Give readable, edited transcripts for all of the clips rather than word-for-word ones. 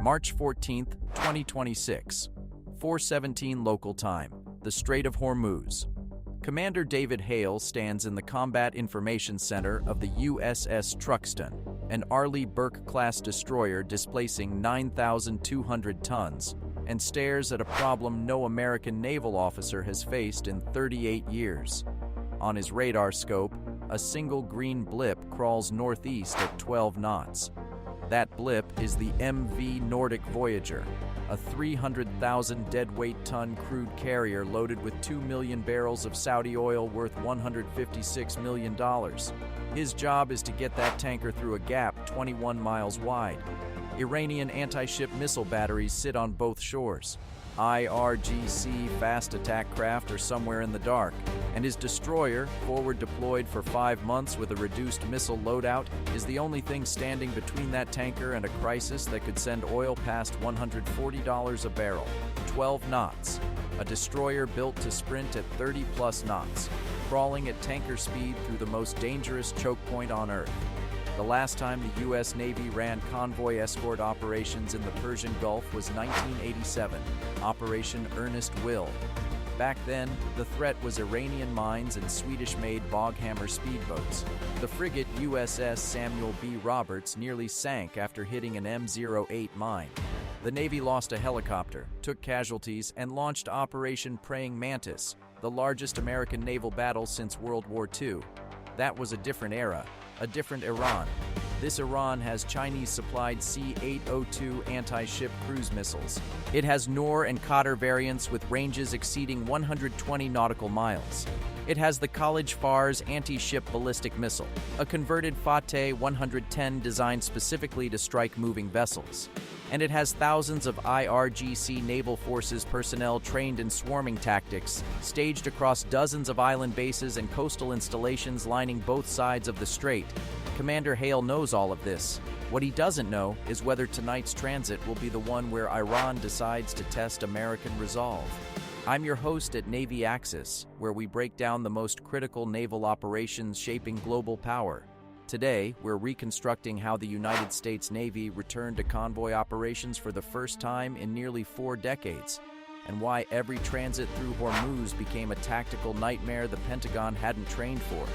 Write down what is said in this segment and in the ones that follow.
March 14, 2026, 4:17 local time, the Strait of Hormuz. Commander David Hale stands in the Combat Information Center of the USS Truxtun, an Arleigh Burke-class destroyer displacing 9,200 tons, and stares at a problem no American naval officer has faced in 38 years. On his radar scope, a single green blip crawls northeast at 12 knots. That blip is the MV Nordic Voyager, a 300,000 deadweight-ton crude carrier loaded with 2 million barrels of Saudi oil worth $156 million. His job is to get that tanker through a gap 21 miles wide. Iranian anti-ship missile batteries sit on both shores. IRGC fast attack craft are somewhere in the dark, and his destroyer, forward deployed for 5 months with a reduced missile loadout, is the only thing standing between that tanker and a crisis that could send oil past $140 a barrel. 12 knots. A destroyer built to sprint at 30-plus knots, crawling at tanker speed through the most dangerous choke point on Earth. The last time the U.S. Navy ran convoy escort operations in the Persian Gulf was 1987, Operation Earnest Will. Back then, the threat was Iranian mines and Swedish-made Boghammer speedboats. The frigate USS Samuel B. Roberts nearly sank after hitting an M08 mine. The Navy lost a helicopter, took casualties, and launched Operation Praying Mantis, the largest American naval battle since World War II. That was a different era, a different Iran. This Iran has Chinese-supplied C-802 anti-ship cruise missiles. It has Noor and Qatar variants with ranges exceeding 120 nautical miles. It has the College Fars anti-ship ballistic missile, a converted Fateh 110 designed specifically to strike moving vessels. And it has thousands of IRGC Naval Forces personnel trained in swarming tactics, staged across dozens of island bases and coastal installations lining both sides of the strait. Commander Hale knows all of this. What he doesn't know is whether tonight's transit will be the one where Iran decides to test American resolve. I'm your host at Navy Axis, where we break down the most critical naval operations shaping global power. Today, we're reconstructing how the United States Navy returned to convoy operations for the first time in nearly 4 decades, and why every transit through Hormuz became a tactical nightmare the Pentagon hadn't trained for.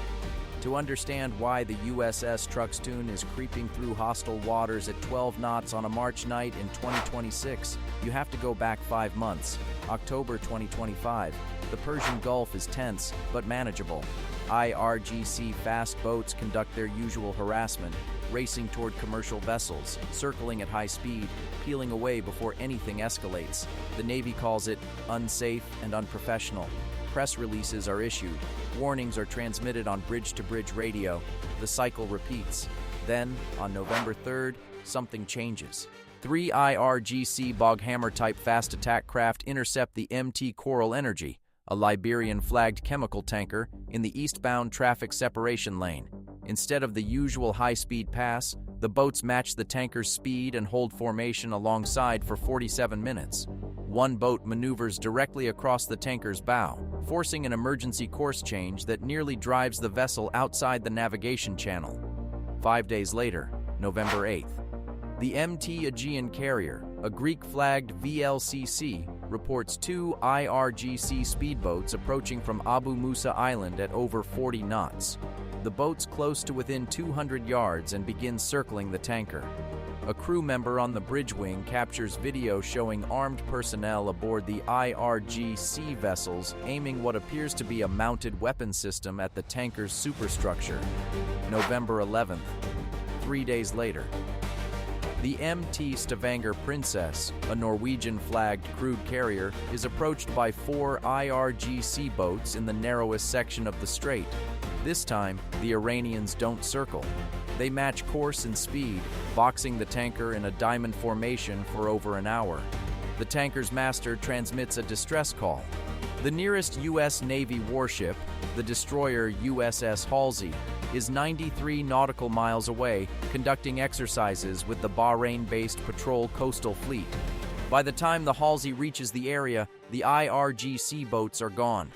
To understand why the USS Truxtun is creeping through hostile waters at 12 knots on a March night in 2026, you have to go back 5 months. October 2025. The Persian Gulf is tense, but manageable. IRGC fast boats conduct their usual harassment, racing toward commercial vessels, circling at high speed, peeling away before anything escalates. The Navy calls it unsafe and unprofessional. Press releases are issued. Warnings are transmitted on bridge-to-bridge radio. The cycle repeats. Then, on November 3rd, something changes. 3 IRGC Boghammer-type fast attack craft intercept the MT Coral Energy, a Liberian-flagged chemical tanker, in the eastbound traffic separation lane. Instead of the usual high-speed pass, the boats match the tanker's speed and hold formation alongside for 47 minutes. One boat maneuvers directly across the tanker's bow, forcing an emergency course change that nearly drives the vessel outside the navigation channel. 5 days later, November 8th, the MT Aegean carrier, a Greek-flagged VLCC, reports 2 IRGC speedboats approaching from Abu Musa Island at over 40 knots. The boats close to within 200 yards and begin circling the tanker. A crew member on the bridge wing captures video showing armed personnel aboard the IRGC vessels aiming what appears to be a mounted weapon system at the tanker's superstructure. November 11th, 3 days later. The MT Stavanger Princess, a Norwegian-flagged crude carrier, is approached by 4 IRGC boats in the narrowest section of the strait. This time, the Iranians don't circle. They match course and speed, boxing the tanker in a diamond formation for over an hour. The tanker's master transmits a distress call. The nearest U.S. Navy warship, the destroyer USS Halsey, is 93 nautical miles away, conducting exercises with the Bahrain-based patrol coastal fleet. By the time the Halsey reaches the area, the IRGC boats are gone.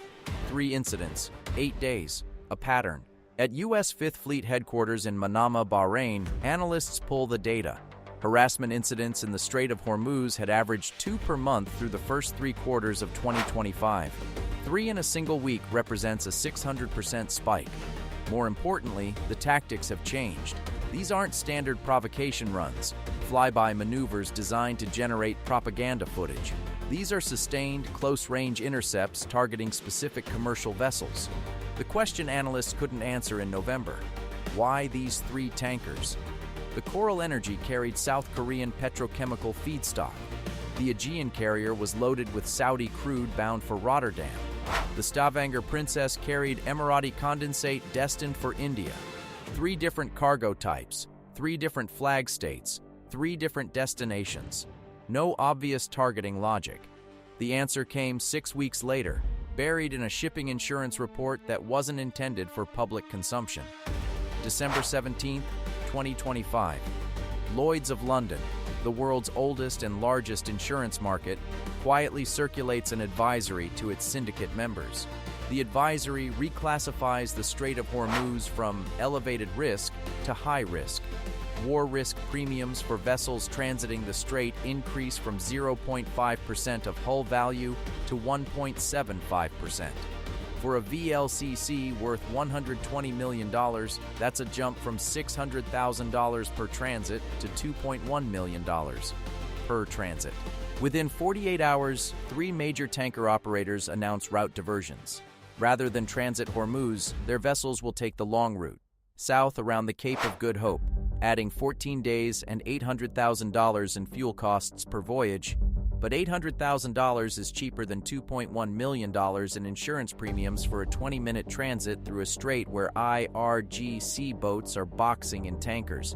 3 incidents, 8 days, a pattern. At U.S. 5th Fleet headquarters in Manama, Bahrain, analysts pull the data. Harassment incidents in the Strait of Hormuz had averaged 2 per month through the first 3 quarters of 2025. 3 in a single week represents a 600% spike. More importantly, the tactics have changed. These aren't standard provocation runs, flyby maneuvers designed to generate propaganda footage. These are sustained, close-range intercepts targeting specific commercial vessels. The question analysts couldn't answer in November: why these 3 tankers? The Coral Energy carried South Korean petrochemical feedstock. The Aegean carrier was loaded with Saudi crude bound for Rotterdam. The Stavanger Princess carried Emirati condensate destined for India. 3 different cargo types, 3 different flag states, 3 different destinations. No obvious targeting logic. The answer came 6 weeks later, buried in a shipping insurance report that wasn't intended for public consumption. December 17, 2025. Lloyd's of London, the world's oldest and largest insurance market, quietly circulates an advisory to its syndicate members. The advisory reclassifies the Strait of Hormuz from elevated risk to high risk. War risk premiums for vessels transiting the strait increase from 0.5% of hull value to 1.75%. For a VLCC worth $120 million, that's a jump from $600,000 per transit to $2.1 million per transit. Within 48 hours, 3 major tanker operators announced route diversions. Rather than transit Hormuz, their vessels will take the long route, south around the Cape of Good Hope, adding 14 days and $800,000 in fuel costs per voyage. But $800,000 is cheaper than $2.1 million in insurance premiums for a 20-minute transit through a strait where IRGC boats are boxing in tankers.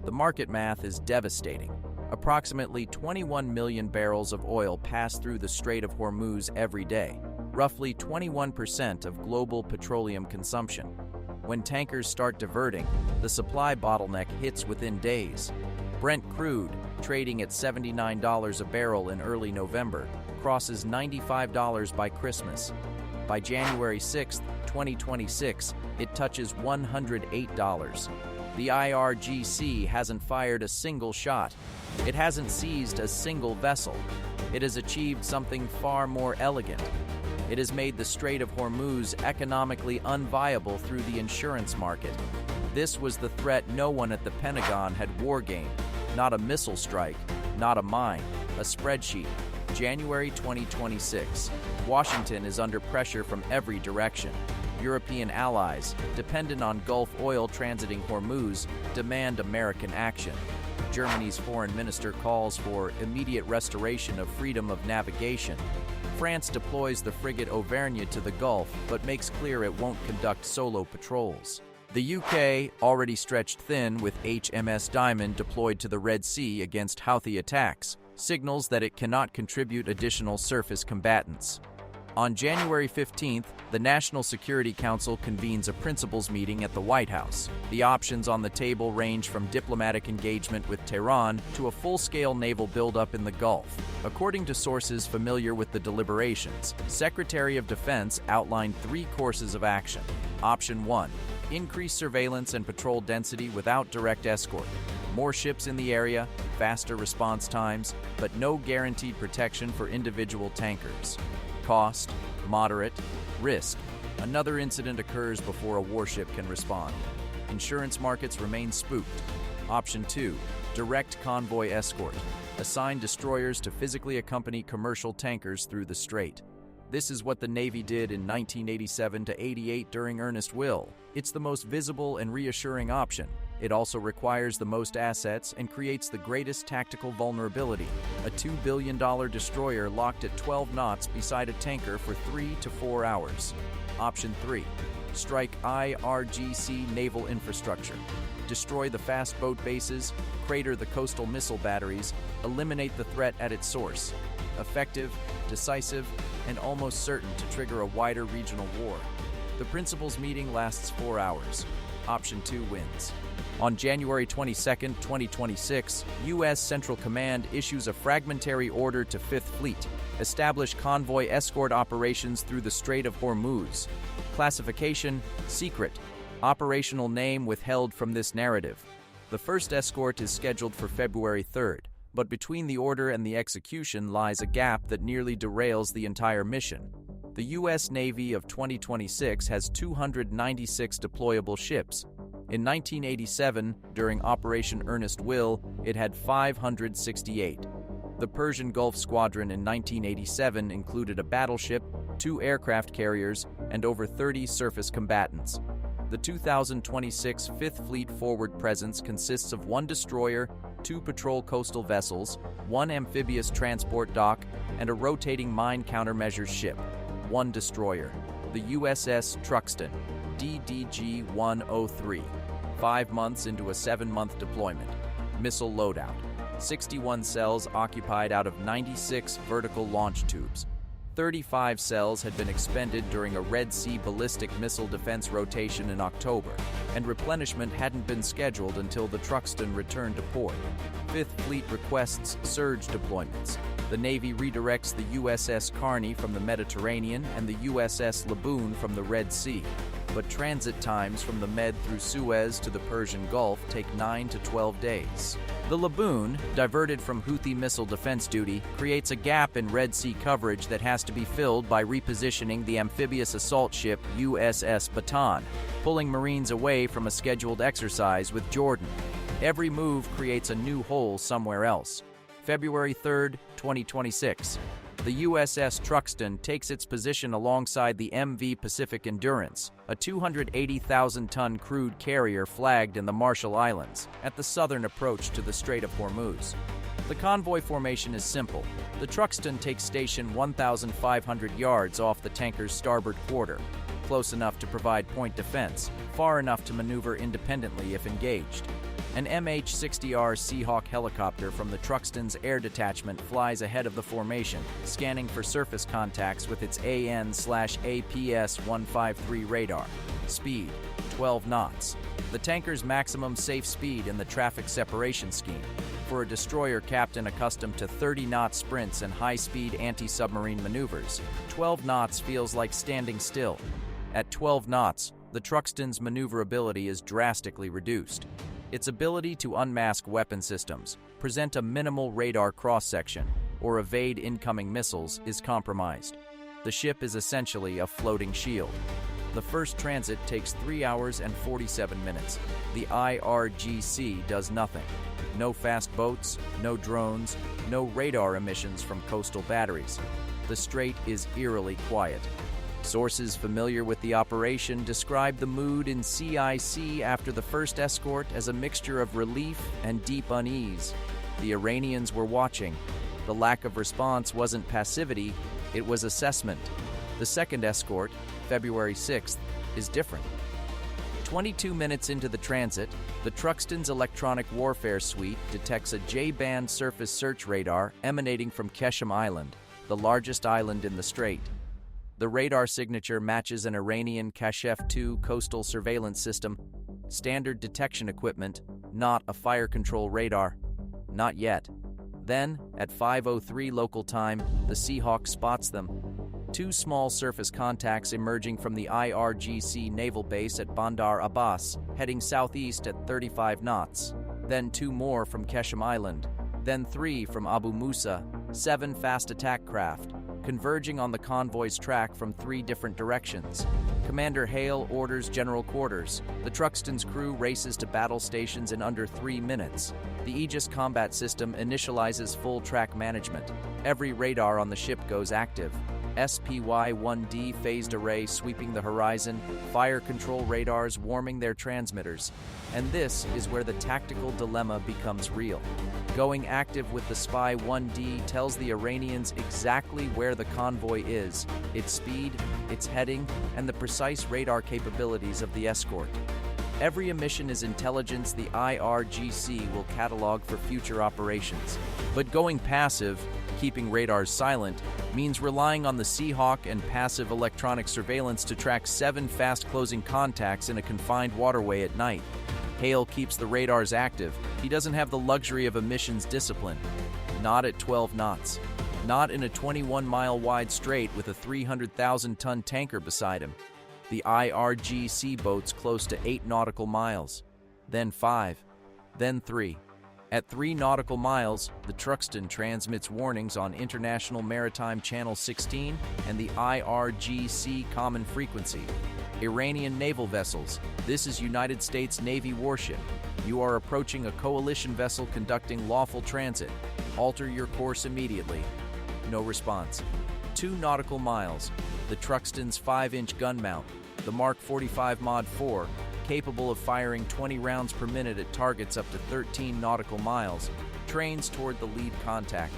The market math is devastating. Approximately 21 million barrels of oil pass through the Strait of Hormuz every day, roughly 21% of global petroleum consumption. When tankers start diverting, the supply bottleneck hits within days. Brent crude, trading at $79 a barrel in early November, crosses $95 by Christmas. By January 6, 2026, it touches $108. The IRGC hasn't fired a single shot. It hasn't seized a single vessel. It has achieved something far more elegant. It has made the Strait of Hormuz economically unviable through the insurance market. This was the threat no one at the Pentagon had wargamed. Not a missile strike, not a mine, a spreadsheet. January 2026. Washington is under pressure from every direction. European allies, dependent on Gulf oil transiting Hormuz, demand American action. Germany's foreign minister calls for immediate restoration of freedom of navigation. France deploys the frigate Auvergne to the Gulf, but makes clear it won't conduct solo patrols. The UK, already stretched thin with HMS Diamond deployed to the Red Sea against Houthi attacks, signals that it cannot contribute additional surface combatants. On January 15th, the National Security Council convenes a principals meeting at the White House. The options on the table range from diplomatic engagement with Tehran to a full-scale naval buildup in the Gulf. According to sources familiar with the deliberations, Secretary of Defense outlined 3 courses of action. Option 1. Increase surveillance and patrol density without direct escort. More ships in the area, faster response times, but no guaranteed protection for individual tankers. Cost, moderate, risk. Another incident occurs before a warship can respond. Insurance markets remain spooked. Option 2. Direct convoy escort. Assign destroyers to physically accompany commercial tankers through the strait. This is what the Navy did in 1987 to 88 during Earnest Will. It's the most visible and reassuring option. It also requires the most assets and creates the greatest tactical vulnerability. A $2 billion destroyer locked at 12 knots beside a tanker for 3 to 4 hours. Option 3. Strike IRGC naval infrastructure. Destroy the fast boat bases, crater the coastal missile batteries, eliminate the threat at its source. Effective, decisive, and almost certain to trigger a wider regional war. The principals meeting lasts 4 hours. Option 2 wins. On January 22, 2026, U.S. Central Command issues a fragmentary order to Fifth Fleet, establish convoy escort operations through the Strait of Hormuz. Classification, secret. Operational name withheld from this narrative. The first escort is scheduled for February 3rd, but between the order and the execution lies a gap that nearly derails the entire mission. The U.S. Navy of 2026 has 296 deployable ships. In 1987, during Operation Earnest Will, it had 568. The Persian Gulf Squadron in 1987 included a battleship, 2 aircraft carriers, and over 30 surface combatants. The 2026 Fifth Fleet forward presence consists of 1 destroyer, 2 patrol coastal vessels, 1 amphibious transport dock, and a rotating mine countermeasures ship, 1 destroyer, the USS Truxtun, DDG-103, 5 months into a 7-month deployment. Missile loadout, 61 cells occupied out of 96 vertical launch tubes. 35 cells had been expended during a Red Sea ballistic missile defense rotation in October, and replenishment hadn't been scheduled until the Truxtun returned to port. Fifth Fleet requests surge deployments. The Navy redirects the USS Carney from the Mediterranean and the USS Laboon from the Red Sea, but transit times from the Med through Suez to the Persian Gulf take 9 to 12 days. The Laboon, diverted from Houthi missile defense duty, creates a gap in Red Sea coverage that has to be filled by repositioning the amphibious assault ship USS Bataan, pulling Marines away from a scheduled exercise with Jordan. Every move creates a new hole somewhere else. February 3rd, 2026. The USS Truxtun takes its position alongside the MV Pacific Endurance, a 280,000-ton crude carrier flagged in the Marshall Islands, at the southern approach to the Strait of Hormuz. The convoy formation is simple. The Truxtun takes station 1,500 yards off the tanker's starboard quarter, close enough to provide point defense, far enough to maneuver independently if engaged. An MH-60R Seahawk helicopter from the Truxtun's air detachment flies ahead of the formation, scanning for surface contacts with its AN/APS-153 radar. Speed, 12 knots. The tanker's maximum safe speed in the traffic separation scheme. For a destroyer captain accustomed to 30-knot sprints and high-speed anti-submarine maneuvers, 12 knots feels like standing still. At 12 knots, the Truxtun's maneuverability is drastically reduced. Its ability to unmask weapon systems, present a minimal radar cross-section, or evade incoming missiles is compromised. The ship is essentially a floating shield. The first transit takes 3 hours and 47 minutes. The IRGC does nothing. No fast boats, no drones, no radar emissions from coastal batteries. The strait is eerily quiet. Sources familiar with the operation describe the mood in CIC after the first escort as a mixture of relief and deep unease. The Iranians were watching. The lack of response wasn't passivity, it was assessment. The second escort, February 6th, is different. 22 minutes into the transit, the Truxtun's electronic warfare suite detects a J-band surface search radar emanating from Keshem Island, the largest island in the strait. The radar signature matches an Iranian Kashef-2 coastal surveillance system, standard detection equipment, not a fire control radar. Not yet. Then, at 5:03 local time, the Seahawk spots them. 2 small surface contacts emerging from the IRGC naval base at Bandar Abbas, heading southeast at 35 knots. Then 2 more from Keshem Island. Then 3 from Abu Musa, 7 fast attack craft, converging on the convoy's track from 3 different directions. Commander Hale orders general quarters. The Truxtun's crew races to battle stations in under 3 minutes. The Aegis combat system initializes full track management. Every radar on the ship goes active. SPY-1D phased array sweeping the horizon, fire control radars warming their transmitters. And this is where the tactical dilemma becomes real. Going active with the SPY-1D tells the Iranians exactly where the convoy is, its speed, its heading, and the precise radar capabilities of the escort. Every emission is intelligence the IRGC will catalog for future operations. But going passive, keeping radars silent, means relying on the Seahawk and passive electronic surveillance to track 7 fast-closing contacts in a confined waterway at night. Hale keeps the radars active. He doesn't have the luxury of emissions discipline. Not at 12 knots. Not in a 21-mile-wide strait with a 300,000-ton tanker beside him. The IRGC boats close to 8 nautical miles. Then 5. then 3. At 3 nautical miles, the Truxtun transmits warnings on International Maritime Channel 16 and the IRGC common frequency. Iranian naval vessels, this is United States Navy warship. You are approaching a coalition vessel conducting lawful transit. Alter your course immediately. No response. 2 nautical miles, the Truxtun's 5-inch gun mount, the Mark 45 Mod 4, capable of firing 20 rounds per minute at targets up to 13 nautical miles, trains toward the lead contact.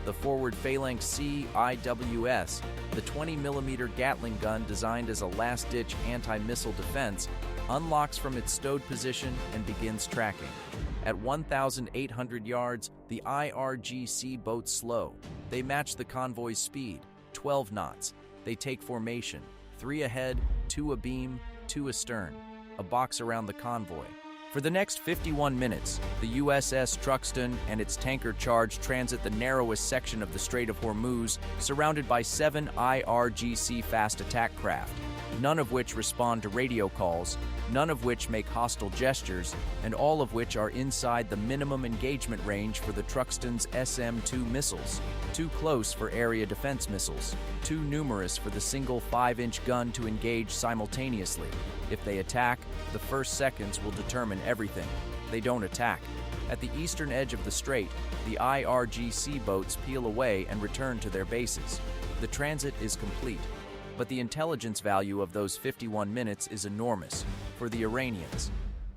The forward phalanx CIWS, the 20mm Gatling gun designed as a last-ditch anti-missile defense, unlocks from its stowed position and begins tracking. At 1,800 yards, the IRGC boats slow. They match the convoy's speed, 12 knots. They take formation, 3 ahead, 2 abeam, 2 astern. A box around the convoy. For the next 51 minutes, the USS Truxtun and its tanker charge transit the narrowest section of the Strait of Hormuz, surrounded by 7 IRGC fast attack craft, none of which respond to radio calls, none of which make hostile gestures, and all of which are inside the minimum engagement range for the Truxtun's SM-2 missiles, too close for area defense missiles, too numerous for the single 5-inch gun to engage simultaneously. If they attack, the first seconds will determine everything. They don't attack. At the eastern edge of the strait, the IRGC boats peel away and return to their bases. The transit is complete. But the intelligence value of those 51 minutes is enormous for the Iranians.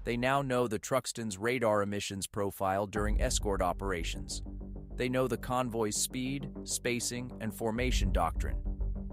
They now know the Truxtun's radar emissions profile during escort operations. They know the convoy's speed, spacing, and formation doctrine.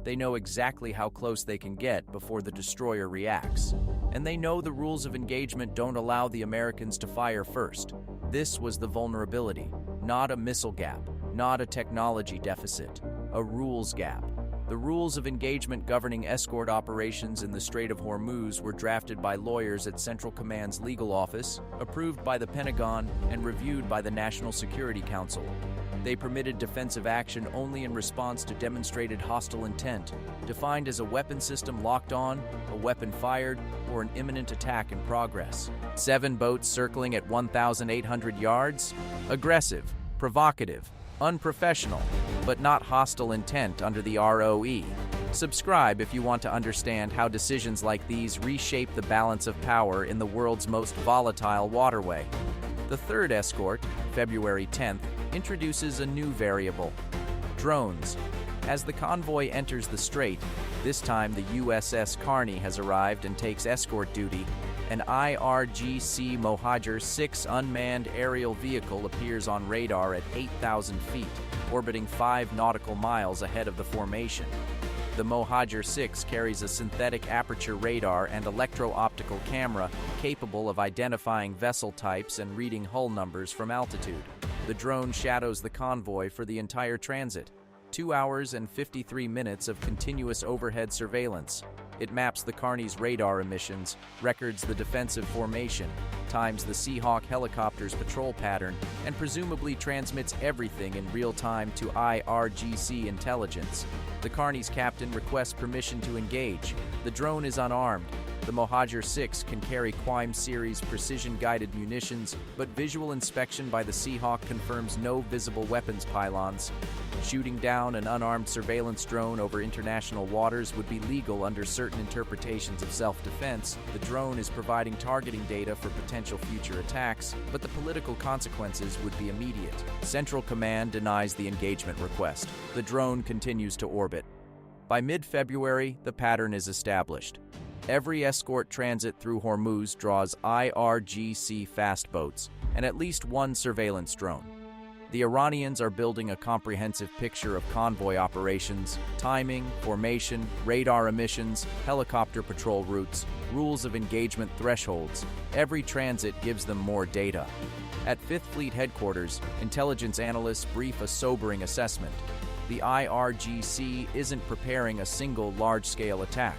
They know exactly how close they can get before the destroyer reacts. And they know the rules of engagement don't allow the Americans to fire first. This was the vulnerability, not a missile gap, not a technology deficit, a rules gap. The rules of engagement governing escort operations in the Strait of Hormuz were drafted by lawyers at Central Command's legal office, approved by the Pentagon, and reviewed by the National Security Council. They permitted defensive action only in response to demonstrated hostile intent, defined as a weapon system locked on, a weapon fired, or an imminent attack in progress. 7 boats circling at 1,800 yards? Aggressive, provocative, unprofessional, but not hostile intent under the ROE. Subscribe if you want to understand how decisions like these reshape the balance of power in the world's most volatile waterway. The third escort, February 10th, introduces a new variable: drones. As the convoy enters the strait, this time the USS Carney has arrived and takes escort duty. An IRGC Mohajer 6 unmanned aerial vehicle appears on radar at 8,000 feet, orbiting 5 nautical miles ahead of the formation. The Mohajer 6 carries a synthetic aperture radar and electro-optical camera capable of identifying vessel types and reading hull numbers from altitude. The drone shadows the convoy for the entire transit. 2 hours and 53 minutes of continuous overhead surveillance. It maps the Carney's radar emissions, records the defensive formation, times the Seahawk helicopter's patrol pattern, and presumably transmits everything in real time to IRGC intelligence. The Carney's captain requests permission to engage. The drone is unarmed. The Mohajer 6 can carry Quime Series precision-guided munitions, but visual inspection by the Seahawk confirms no visible weapons pylons. Shooting down an unarmed surveillance drone over international waters would be legal under certain interpretations of self-defense. The drone is providing targeting data for potential future attacks, but the political consequences would be immediate. Central Command denies the engagement request. The drone continues to orbit. By mid-February, the pattern is established. Every escort transit through Hormuz draws IRGC fast boats and at least one surveillance drone. The Iranians are building a comprehensive picture of convoy operations, timing, formation, radar emissions, helicopter patrol routes, rules of engagement thresholds. Every transit gives them more data. At 5th Fleet Headquarters, intelligence analysts brief a sobering assessment. The IRGC isn't preparing a single large-scale attack.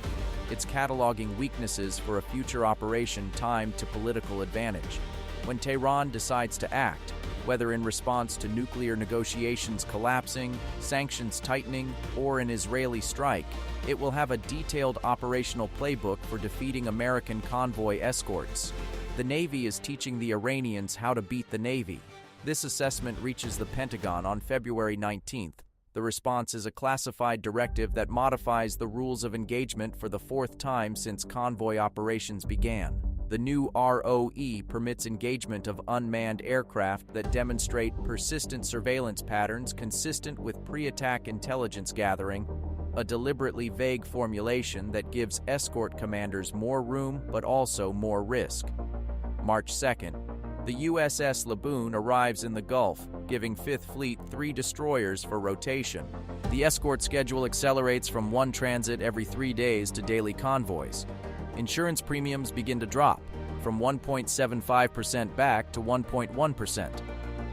It's cataloging weaknesses for a future operation timed to political advantage. When Tehran decides to act, whether in response to nuclear negotiations collapsing, sanctions tightening, or an Israeli strike, it will have a detailed operational playbook for defeating American convoy escorts. The Navy is teaching the Iranians how to beat the Navy. This assessment reaches the Pentagon on February 19th. The response is a classified directive that modifies the rules of engagement for the fourth time since convoy operations began. The new ROE permits engagement of unmanned aircraft that demonstrate persistent surveillance patterns consistent with pre-attack intelligence gathering, a deliberately vague formulation that gives escort commanders more room but also more risk. March 2nd, the USS Laboon arrives in the Gulf, giving 5th Fleet 3 destroyers for rotation. The escort schedule accelerates from one transit every 3 days to daily convoys. Insurance premiums begin to drop, from 1.75% back to 1.1%.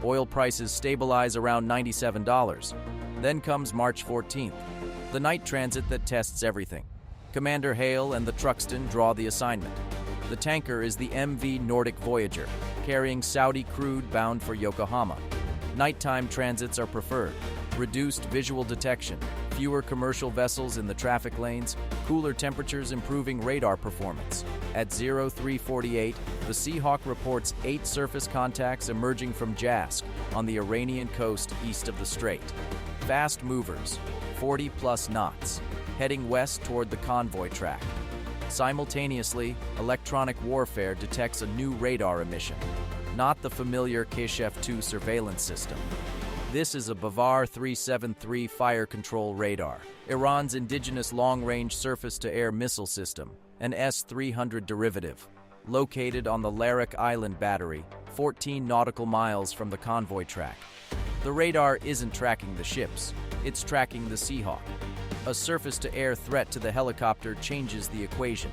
Oil prices stabilize around $97. Then comes March 14th, the night transit that tests everything. Commander Hale and the Truxtun draw the assignment. The tanker is the MV Nordic Voyager, carrying Saudi crude bound for Yokohama. Nighttime transits are preferred. Reduced visual detection, fewer commercial vessels in the traffic lanes, cooler temperatures improving radar performance. At 0348, the Seahawk reports 8 surface contacts emerging from Jask on the Iranian coast east of the strait. Fast movers, 40-plus knots, heading west toward the convoy track. Simultaneously, electronic warfare detects a new radar emission, not the familiar Keshef-2 surveillance system. This is a Bavar 373 fire control radar, Iran's indigenous long-range surface-to-air missile system, an S-300 derivative, located on the Larak Island battery, 14 nautical miles from the convoy track. The radar isn't tracking the ships, it's tracking the Seahawk. A surface-to-air threat to the helicopter changes the equation.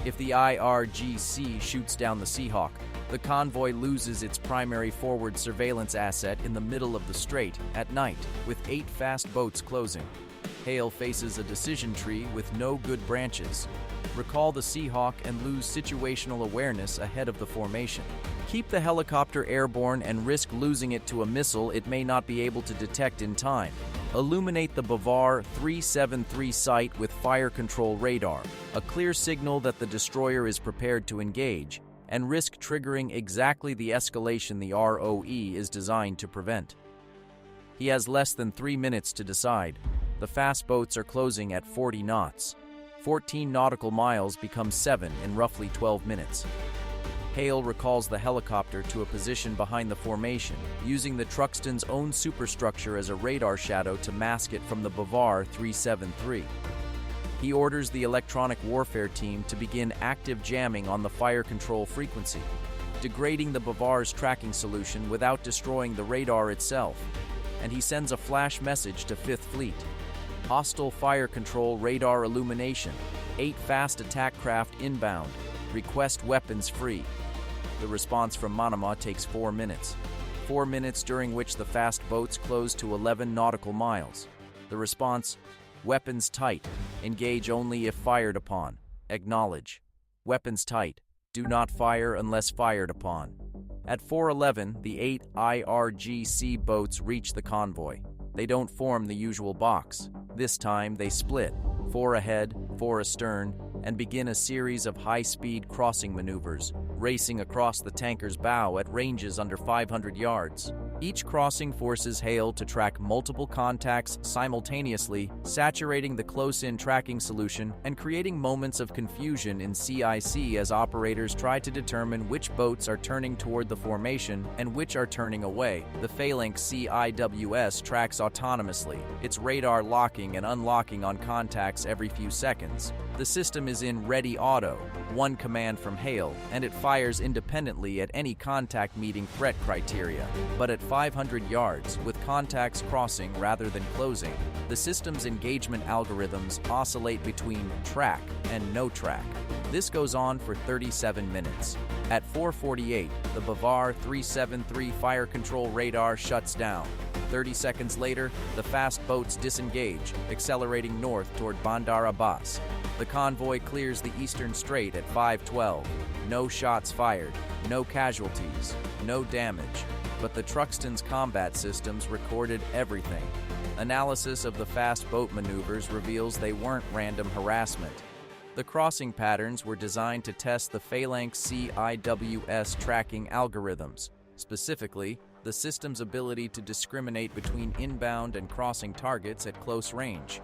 If the IRGC shoots down the Seahawk, the convoy loses its primary forward surveillance asset in the middle of the strait at night, with 8 fast boats closing. Hale faces a decision tree with no good branches. Recall the Seahawk and lose situational awareness ahead of the formation. Keep the helicopter airborne and risk losing it to a missile it may not be able to detect in time. Illuminate the Bavar 373 site with fire control radar, a clear signal that the destroyer is prepared to engage, and risk triggering exactly the escalation the ROE is designed to prevent. He has less than 3 minutes to decide. The fast boats are closing at 40 knots. 14 nautical miles become 7 in roughly 12 minutes. Hale recalls the helicopter to a position behind the formation, using the Truxtun's own superstructure as a radar shadow to mask it from the Bavar 373. He orders the electronic warfare team to begin active jamming on the fire control frequency, degrading the Bavar's tracking solution without destroying the radar itself, and he sends a flash message to 5th Fleet. Hostile fire control radar illumination, 8 fast attack craft inbound, request weapons free. The response from Manama takes 4 minutes. 4 minutes during which the fast boats close to 11 nautical miles. The response: weapons tight. Engage only if fired upon. Acknowledge. Weapons tight. Do not fire unless fired upon. At 4:11, the 8 IRGC boats reach the convoy. They don't form the usual box. This time they split, 4 ahead, 4 astern, and begin a series of high-speed crossing maneuvers, racing across the tanker's bow at ranges under 500 yards. Each crossing forces Hale to track multiple contacts simultaneously, saturating the close-in tracking solution and creating moments of confusion in CIC as operators try to determine which boats are turning toward the formation and which are turning away. The Phalanx CIWS tracks autonomously, its radar locking and unlocking on contacts every few seconds. The system is in ready auto, one command from Hale, and it fires independently at any contact meeting threat criteria. But at 500 yards, with contacts crossing rather than closing, the system's engagement algorithms oscillate between track and no track. This goes on for 37 minutes. At 4:48, the Bavar 373 fire control radar shuts down. 30 seconds later, the fast boats disengage, accelerating north toward Bandar Abbas. The convoy clears the eastern strait at 5:12. No shots fired, no casualties, no damage. But the Truxtun's combat systems recorded everything. Analysis of the fast boat maneuvers reveals they weren't random harassment. The crossing patterns were designed to test the Phalanx CIWS tracking algorithms, specifically the system's ability to discriminate between inbound and crossing targets at close range.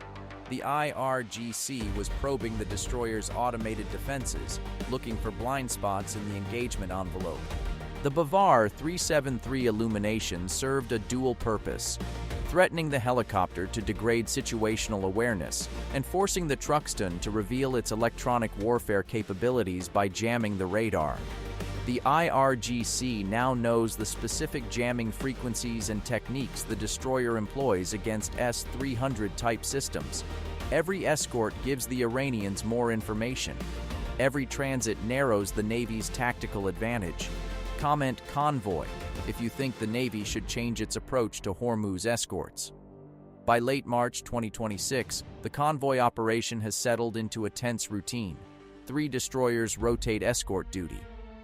The IRGC was probing the destroyer's automated defenses, looking for blind spots in the engagement envelope. The Bavar 373 illumination served a dual purpose, threatening the helicopter to degrade situational awareness and forcing the Truxtun to reveal its electronic warfare capabilities by jamming the radar. The IRGC now knows the specific jamming frequencies and techniques the destroyer employs against S-300 type systems. Every escort gives the Iranians more information. Every transit narrows the Navy's tactical advantage. Comment convoy if you think the Navy should change its approach to Hormuz escorts. By late March 2026, the convoy operation has settled into a tense routine. 3 destroyers rotate escort duty.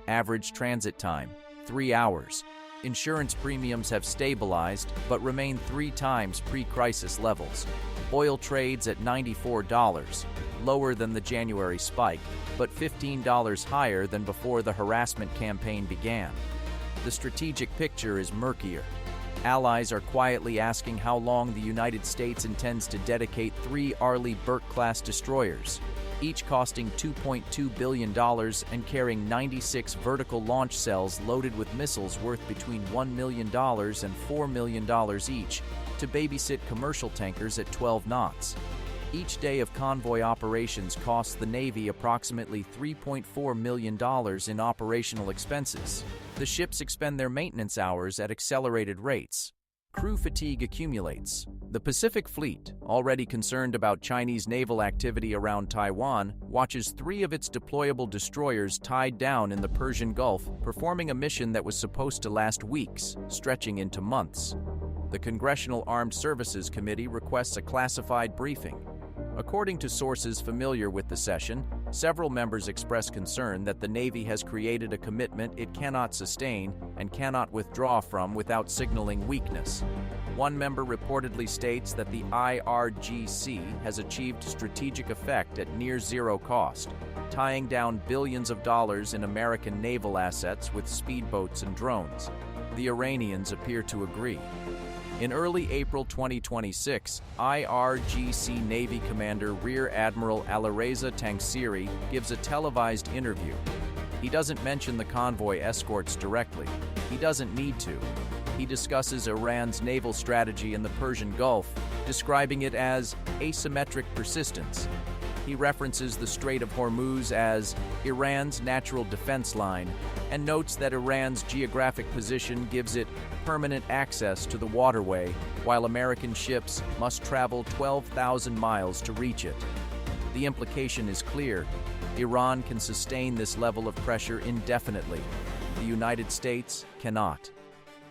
Average transit time, 3 hours. Insurance premiums have stabilized but remain 3 times pre-crisis levels. Oil trades at $94, lower than the January spike, but $15 higher than before the harassment campaign began. The strategic picture is murkier. Allies are quietly asking how long the United States intends to dedicate 3 Arleigh Burke-class destroyers, each costing $2.2 billion and carrying 96 vertical launch cells loaded with missiles worth between $1 million and $4 million each, to babysit commercial tankers at 12 knots. Each day of convoy operations costs the Navy approximately $3.4 million in operational expenses. The ships expend their maintenance hours at accelerated rates. Crew fatigue accumulates. The Pacific Fleet, already concerned about Chinese naval activity around Taiwan, watches 3 of its deployable destroyers tied down in the Persian Gulf, performing a mission that was supposed to last weeks, stretching into months. The Congressional Armed Services Committee requests a classified briefing. According to sources familiar with the session, several members express concern that the Navy has created a commitment it cannot sustain and cannot withdraw from without signaling weakness. One member reportedly states that the IRGC has achieved strategic effect at near zero cost, tying down billions of dollars in American naval assets with speedboats and drones. The Iranians appear to agree. In early April 2026, IRGC Navy Commander Rear Admiral Alireza Tangsiri gives a televised interview. He doesn't mention the convoy escorts directly. He doesn't need to. He discusses Iran's naval strategy in the Persian Gulf, describing it as asymmetric persistence. He references the Strait of Hormuz as Iran's natural defense line and notes that Iran's geographic position gives it permanent access to the waterway, while American ships must travel 12,000 miles to reach it. The implication is clear. Iran can sustain this level of pressure indefinitely. The United States cannot.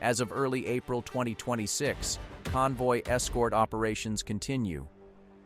As of early April 2026, convoy escort operations continue.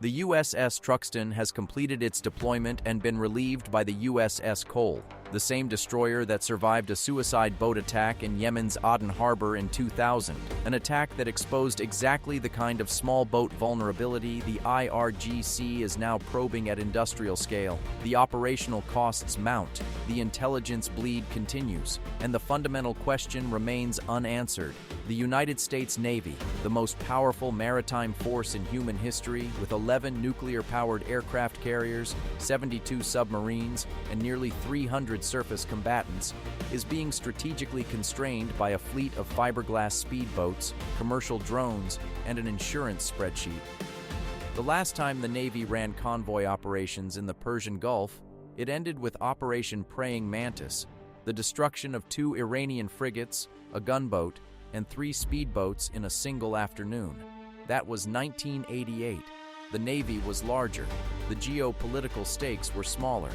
The USS Truxtun has completed its deployment and been relieved by the USS Cole, the same destroyer that survived a suicide boat attack in Yemen's Aden Harbor in 2000, an attack that exposed exactly the kind of small boat vulnerability the IRGC is now probing at industrial scale. The operational costs mount, the intelligence bleed continues, and the fundamental question remains unanswered. The United States Navy, the most powerful maritime force in human history, with 11 nuclear-powered aircraft carriers, 72 submarines, and nearly 300 surface combatants, is being strategically constrained by a fleet of fiberglass speedboats, commercial drones, and an insurance spreadsheet. The last time the Navy ran convoy operations in the Persian Gulf, it ended with Operation Praying Mantis, the destruction of 2 Iranian frigates, a gunboat, and 3 speedboats in a single afternoon. That was 1988. The Navy was larger, the geopolitical stakes were smaller,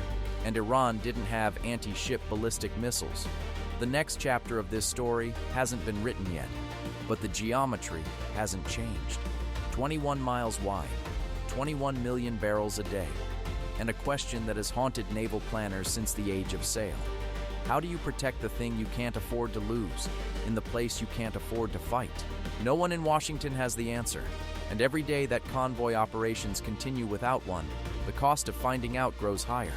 and Iran didn't have anti-ship ballistic missiles. The next chapter of this story hasn't been written yet, but the geometry hasn't changed. 21 miles wide, 21 million barrels a day, and a question that has haunted naval planners since the age of sail. How do you protect the thing you can't afford to lose, in the place you can't afford to fight? No one in Washington has the answer, and every day that convoy operations continue without one, the cost of finding out grows higher.